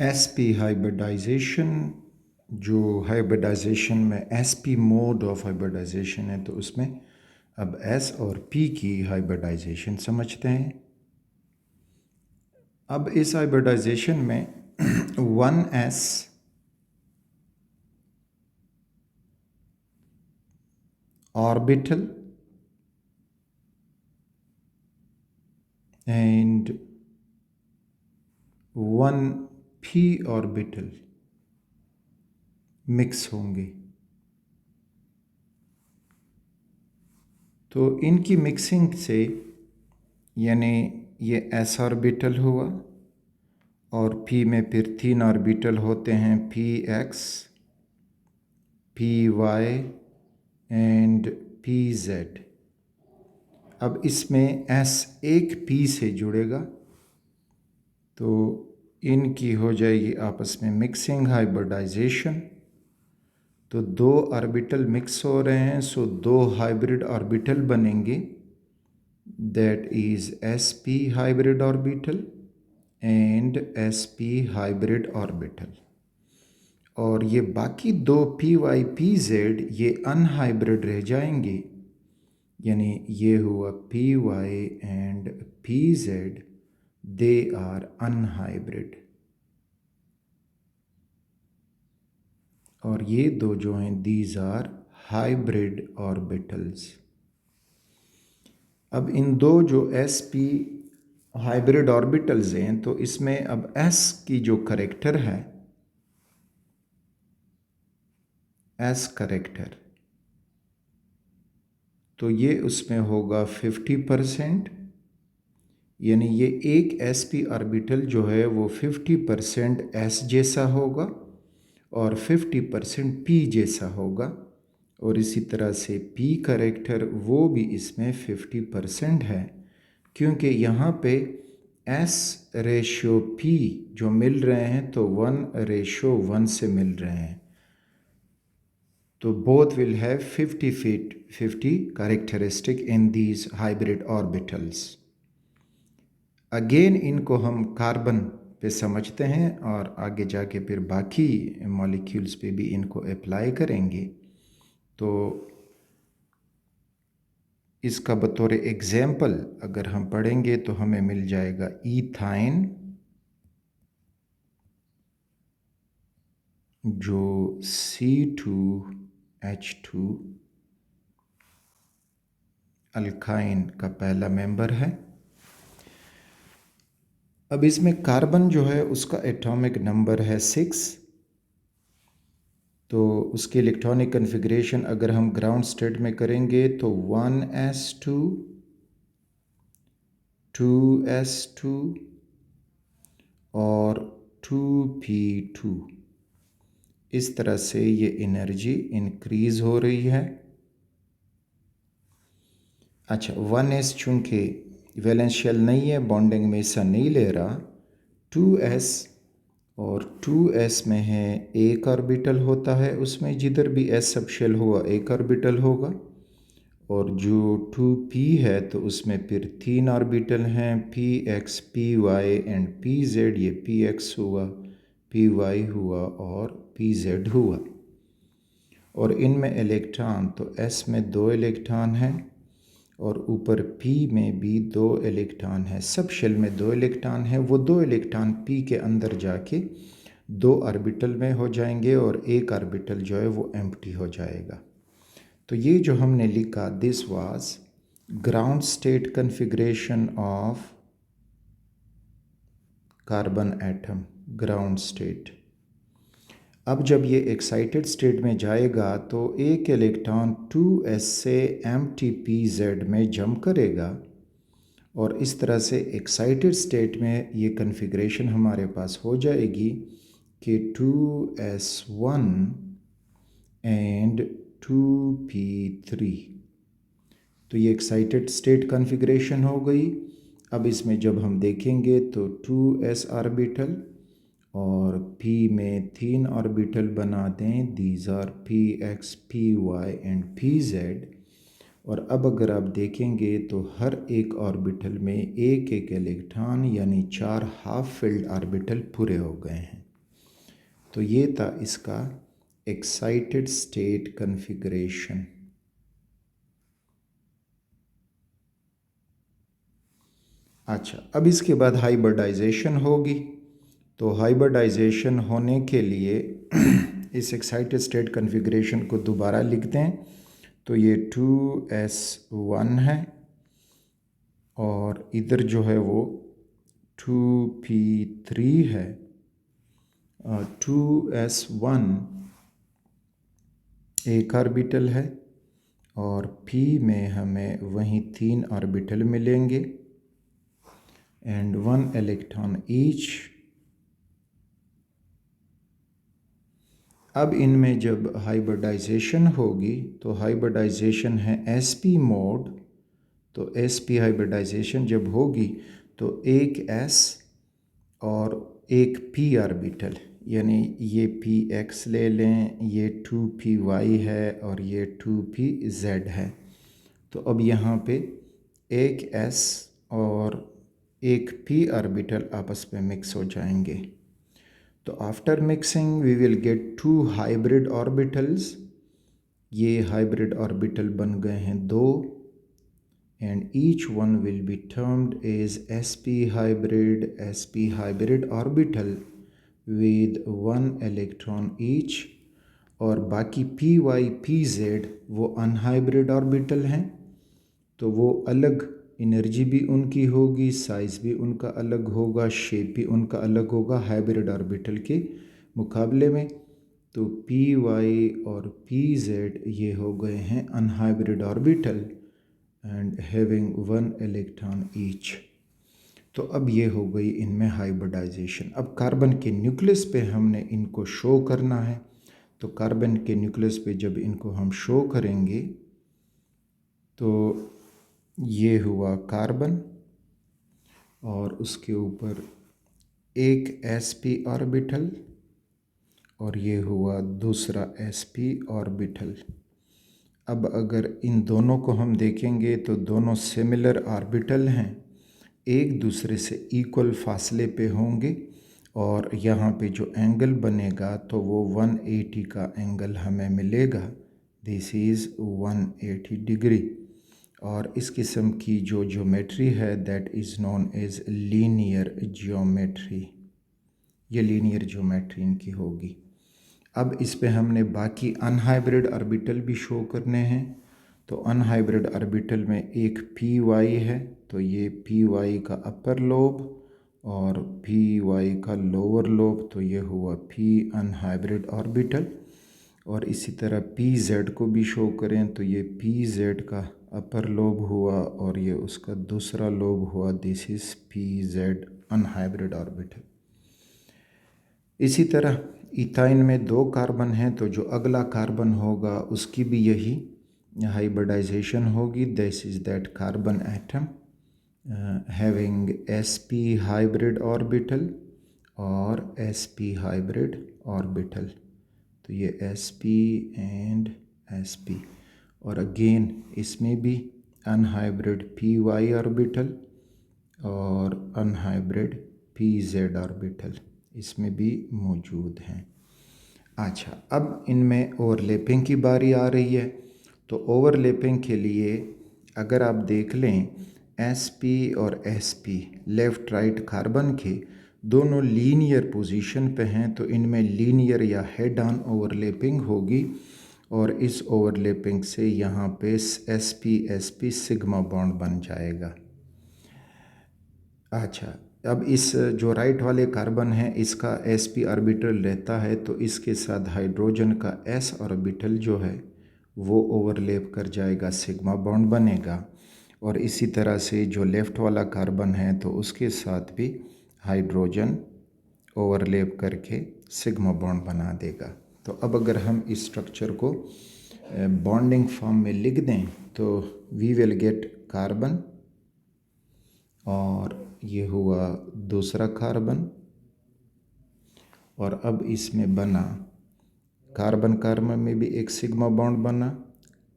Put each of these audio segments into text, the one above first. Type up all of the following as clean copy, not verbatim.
sp hybridisation, जो hybridisation में sp mode of hybridisation है, तो उसमें अब s और p की हाइब्रिडाइजेशन समझते हैं। अब इस हाइब्रिडाइजेशन में 1s orbital and 1p orbital mix होंगे। तो इनकी मिक्सिंग से, यानी ये s ऑर्बिटल हुआ और p में फिर 3 ऑर्बिटल होते हैं, px, py एंड pz। अब इसमें s एक p से जुड़ेगा, तो इनकी हो जाएगी आपस में मिक्सिंग हाइब्रिडाइजेशन। तो 2 ऑर्बिटल मिक्स हो रहे हैं, सो 2 हाइब्रिड ऑर्बिटल बनेंगे, that is sp hybrid orbital and sp hybrid orbital. और ये बाकी 2 py pz ये अनहाइब्रिड रह जाएंगे, यानी ये हुआ py and pz, they are unhybrid. और ये दो जो हैं, दीज आर हाइब्रिड ऑर्बिटल्स। अब इन दो जो sp हाइब्रिड ऑर्बिटल्स हैं, तो इसमें अब s की जो करेक्टर है, s करेक्टर, तो ये उसमें होगा 50%, यानी ये एक sp ऑर्बिटल जो है वो 50% s जैसा होगा और 50% p जैसा होगा। और इसी तरह से p करेक्टर वो भी इसमें 50% है, क्योंकि यहाँ पे s रेशो p जो मिल रहे हैं तो 1:1 से मिल रहे हैं। तो both will have 50 characteristic in these hybrid orbitals। Again इनको हम कार्बन पे समझते हैं और आगे जाके फिर बाकी मॉलिक्यूल्स पे भी इनको अप्लाई करेंगे। तो इसका बतौर एग्जाम्पल अगर हम पढ़ेंगे तो हमें मिल जाएगा ईथाइन, जो C2H2 अल्काइन का पहला मेंबर है। अब इसमें कार्बन जो है उसका एटॉमिक नंबर है 6। तो उसकी इलेक्ट्रॉनिक कन्फिग्रेशन अगर हम ग्राउंड स्टेट में करेंगे तो 1s2 2s2 और 2p2, इस तरह से ये एनर्जी इंक्रीज हो रही है। अच्छा, 1s चूँकि वैलेंशियल नहीं है, बॉन्डिंग में हिस्सा नहीं ले रहा, 2s और 2s में है एक ऑर्बिटल होता है उसमें, जिधर भी s सब शेल हुआ एक ऑर्बिटल होगा। और जो 2p है तो उसमें फिर 3 ऑर्बिटल हैं, px py एंड pz। ये px हुआ, py हुआ और pz हुआ। और इनमें इलेक्ट्रॉन, तो s में 2 इलेक्ट्रॉन हैं और ऊपर p में भी 2 इलेक्ट्रॉन है। सब शेल में 2 इलेक्ट्रॉन है, वो 2 इलेक्ट्रॉन p के अंदर जाके 2 ऑर्बिटल में हो जाएंगे और एक ऑर्बिटल जो है वो एम्प्टी हो जाएगा। तो ये जो हमने लिखा, this was ground state configuration of carbon atom, ground state. अब जब ये एक्साइटेड स्टेट में जाएगा तो एक इलेक्ट्रॉन 2s से MTPZ में जंप करेगा और इस तरह से एक्साइटेड स्टेट में ये कन्फिग्रेशन हमारे पास हो जाएगी कि 2s1 एंड 2p3। तो ये एक्साइटेड स्टेट कॉन्फ़िगरेशन हो गई। अब इसमें जब हम देखेंगे तो 2s ऑर्बिटल और p में 3 ऑर्बिटल बना दें, these are px py and pz। और अब अगर आप देखेंगे तो हर एक ऑर्बिटल में एक एक इलेक्ट्रॉन, यानी 4 हाफ फिल्ड ऑर्बिटल पूरे हो गए हैं। तो ये था इसका एक्साइटेड स्टेट कॉन्फ़िगरेशन। अच्छा, अब इसके बाद हाइब्रिडाइजेशन होगी। तो हाइब्रिडाइजेशन होने के लिए इस एक्साइटेड स्टेट कॉन्फ़िगरेशन को दोबारा लिखते हैं। तो ये 2s1 है और इधर जो है वो 2p3 है। 2s1 एक ऑर्बिटल है और p में हमें वहीं 3 ऑर्बिटल मिलेंगे एंड 1 इलेक्ट्रॉन ईच। अब इनमें जब हाइब्रिडाइजेशन होगी तो हाइब्रिडाइजेशन है sp मोड। तो sp हाइब्रिडाइजेशन जब होगी तो एक s और एक p ऑर्बिटल, यानी ये px ले लें, ये 2py है और ये 2pz है। तो अब यहाँ पे एक s और एक p ऑर्बिटल आपस में मिक्स हो जाएंगे। तो after mixing we will get 2 hybrid orbitals. ये हाइब्रिड ऑर्बिटल बन गए हैं 2 and each one will be termed as sp hybrid orbital with 1 electron each। और बाकी py pz वो अनहाइब्रिड ऑर्बिटल हैं, तो वो अलग एनर्जी भी उनकी होगी, साइज़ भी उनका अलग होगा, शेप भी उनका अलग होगा हाइब्रिड ऑर्बिटल के मुकाबले में। तो py और pz ये हो गए हैं unhybrid orbital and having 1 electron each. तो अब ये हो गई इनमें हाइब्रिडाइजेशन। अब कार्बन के न्यूक्लियस पे हमने इनको शो करना है। तो कार्बन के न्यूक्लियस पे जब इनको हम शो करेंगे तो ये हुआ कार्बन और उसके ऊपर एक sp ऑर्बिटल और ये हुआ दूसरा sp ऑर्बिटल। अब अगर इन दोनों को हम देखेंगे तो दोनों सिमिलर ऑर्बिटल हैं, एक दूसरे से इक्वल फासले पे होंगे और यहाँ पे जो एंगल बनेगा तो वो 180 का एंगल हमें मिलेगा। This is 180 degree. और इस किस्म की जो ज्योमेट्री है that is known as linear geometry. ये लीनियर ज्योमेट्री इनकी होगी। अब इस पे हमने बाकी अनहाइब्रिड ऑर्बिटल भी शो करने हैं। तो अनहाइब्रिड ऑर्बिटल में एक py है, तो ये py का अपर लोब और py का लोअर लोब, तो ये हुआ p अनहाइब्रिड ऑर्बिटल। और इसी तरह pz को भी शो करें तो ये pz का अपर लोब हुआ और ये उसका दूसरा लोब हुआ। This is pz unhybrid orbital. इसी तरह इथाइन में 2 कार्बन हैं, तो जो अगला कार्बन होगा उसकी भी यही हाइब्रिडाइजेशन होगी। This is that carbon atom having sp hybrid orbital और sp हाइब्रिड ऑर्बिटल। तो ये sp एंड sp और अगेन इसमें भी अनहाइब्रिड py ऑर्बिटल और अनहाइब्रिड pz ऑर्बिटल इसमें भी मौजूद हैं। अच्छा, अब इनमें ओवरलैपिंग की बारी आ रही है। तो ओवरलैपिंग के लिए अगर आप देख लें sp और sp लेफ़्ट राइट कार्बन के दोनों लीनियर पोजीशन पे हैं, तो इनमें लीनियर या हेड ऑन ओवरलैपिंग होगी और इस ओवरलैपिंग से यहाँ पे sp sp सिग्मा बॉन्ड बन जाएगा। अच्छा, अब इस जो राइट वाले कार्बन है इसका sp ऑर्बिटल रहता है, तो इसके साथ हाइड्रोजन का s ऑर्बिटल जो है वो ओवरलैप कर जाएगा, सिग्मा बॉन्ड बनेगा। और इसी तरह से जो लेफ़्ट वाला कार्बन है तो उसके साथ भी हाइड्रोजन ओवरलैप करके सिग्मा बॉन्ड बना देगा। तो अब अगर हम इस स्ट्रक्चर को बॉन्डिंग फॉर्म में लिख दें तो वी विल गेट कार्बन और ये हुआ दूसरा कार्बन। और अब इसमें बना कार्बन कार्बन में भी एक सिग्मा बॉन्ड बना,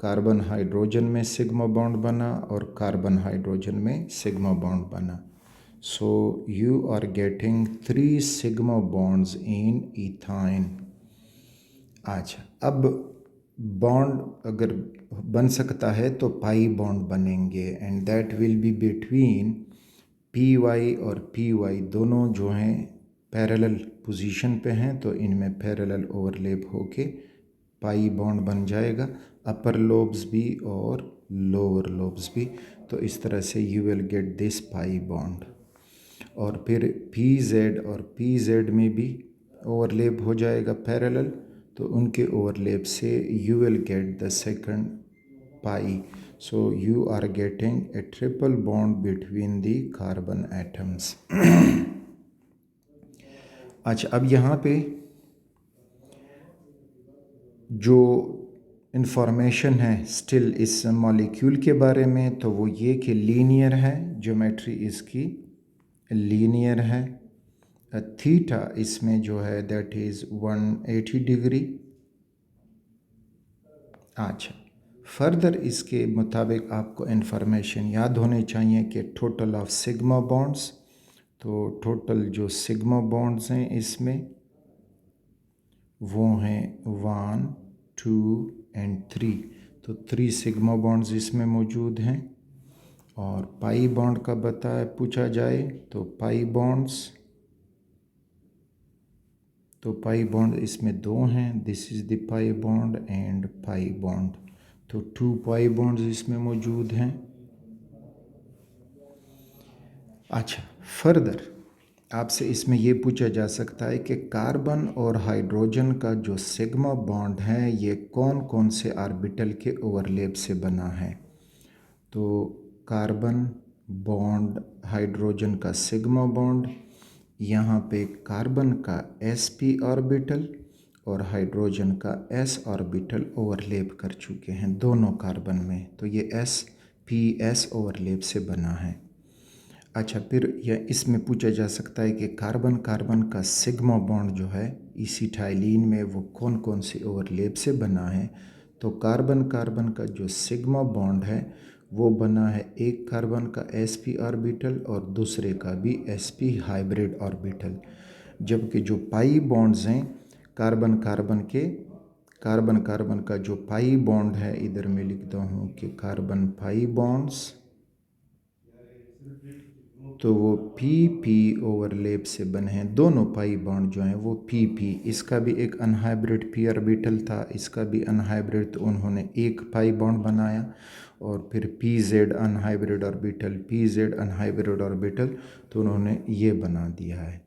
कार्बन हाइड्रोजन में सिग्मा बॉन्ड बना और कार्बन हाइड्रोजन में सिग्मा बॉन्ड बना। So you are getting 3 sigma bonds in ethine. अच्छा, अब बॉन्ड अगर बन सकता है तो पाई बॉन्ड बनेंगे and that will be between p y और पी वाई दोनों जो हैं पैरेलल पोजीशन पे हैं, तो इनमें पैरेलल ओवरलैप होके पाई बॉन्ड बन जाएगा, अपर लोब्स भी और लोअर लोब्स भी। तो इस तरह से you will get this pi bond. और फिर पी जेड और पी जेड में भी ओवरलैप हो जाएगा पैरेलल, तो उनके ओवरलैप से you will get the second pi. So you are getting a triple bond between the carbon atoms. अच्छा, अब यहाँ पे जो इंफॉर्मेशन है स्टिल इस मॉलिक्यूल के बारे में, तो वो ये कि लीनियर है, ज्योमेट्री इसकी लीनियर है, थीटा इसमें जो है दैट इज़ 180 डिग्री। अच्छा, फर्दर इसके मुताबिक आपको इंफॉर्मेशन याद होनी चाहिए कि टोटल ऑफ सिग्मा बॉन्ड्स, तो टोटल जो सिग्मा बॉन्ड्स हैं इसमें वो हैं 1 2 एंड 3, तो 3 सिग्मा बॉन्ड्स इसमें मौजूद हैं। और पाई बॉन्ड का पूछा जाए तो पाई बॉन्ड्स, तो पाई बॉन्ड इसमें 2 हैं, this is the pi bond and pi bond, तो 2 पाई बॉन्ड्स इसमें मौजूद हैं। अच्छा, फर्दर आपसे इसमें ये पूछा जा सकता है कि कार्बन और हाइड्रोजन का जो सिग्मा बॉन्ड है ये कौन कौन से ऑर्बिटल के ओवरलैप से बना है। तो कार्बन बॉन्ड हाइड्रोजन का सिग्मा बॉन्ड, यहाँ पे कार्बन का sp ऑर्बिटल और हाइड्रोजन का s ऑर्बिटल ओवरलैप कर चुके हैं दोनों कार्बन में, तो ये sps ओवरलैप से बना है। अच्छा, फिर यह इसमें पूछा जा सकता है कि कार्बन कार्बन का सिग्मा बॉन्ड जो है इसिटाइलिन में वो कौन कौन से ओवरलैप से बना है। तो कार्बन कार्बन का जो सिग्मा बॉन्ड है वो बना है एक कार्बन का sp ऑर्बिटल और दूसरे का भी sp हाइब्रिड ऑर्बिटल, जबकि जो पाई बॉन्ड्स हैं कार्बन कार्बन का जो पाई बॉन्ड है, इधर मैं लिखता हूँ कि कार्बन पाई बॉन्ड्स, तो वो पी ओवरलैप से बने हैं, दोनों पाई बॉन्ड जो हैं वो पी। इसका भी एक अनहाइब्रिड पी ऑर्बिटल था, इसका भी अनहाइब्रिड, तो उन्होंने एक पाई बॉन्ड बनाया। और फिर पी जेड अनहाइब्रिड ऑर्बिटल, तो उन्होंने ये बना दिया है।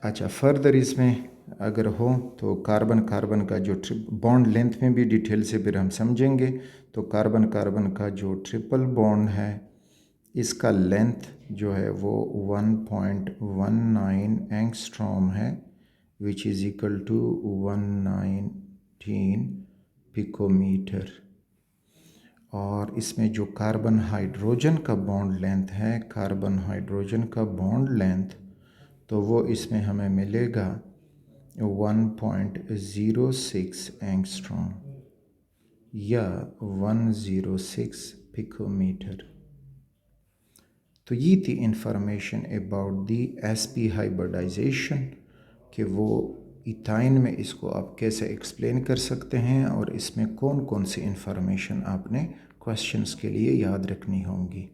अच्छा, फर्दर इसमें अगर हो तो कार्बन कार्बन का जो बॉन्ड लेंथ में भी डिटेल से फिर हम समझेंगे। तो कार्बन कार्बन का जो ट्रिपल बॉन्ड है इसका लेंथ जो है वो 1.19 एंगस्ट्रॉम है, which is equal to 119 picometre. और इसमें जो कार्बन हाइड्रोजन का बॉन्ड लेंथ है, कार्बन हाइड्रोजन का बॉन्ड लेंथ, तो वो इसमें हमें मिलेगा 1.06 एंगस्ट्रॉम या 106 पिकोमीटर। तो ये थी information about the sp hybridisation, कि वो इथाइन में इसको आप कैसे एक्सप्लेन कर सकते हैं और इसमें कौन कौन सी इंफॉर्मेशन आपने क्वेश्चंस के लिए याद रखनी होंगी।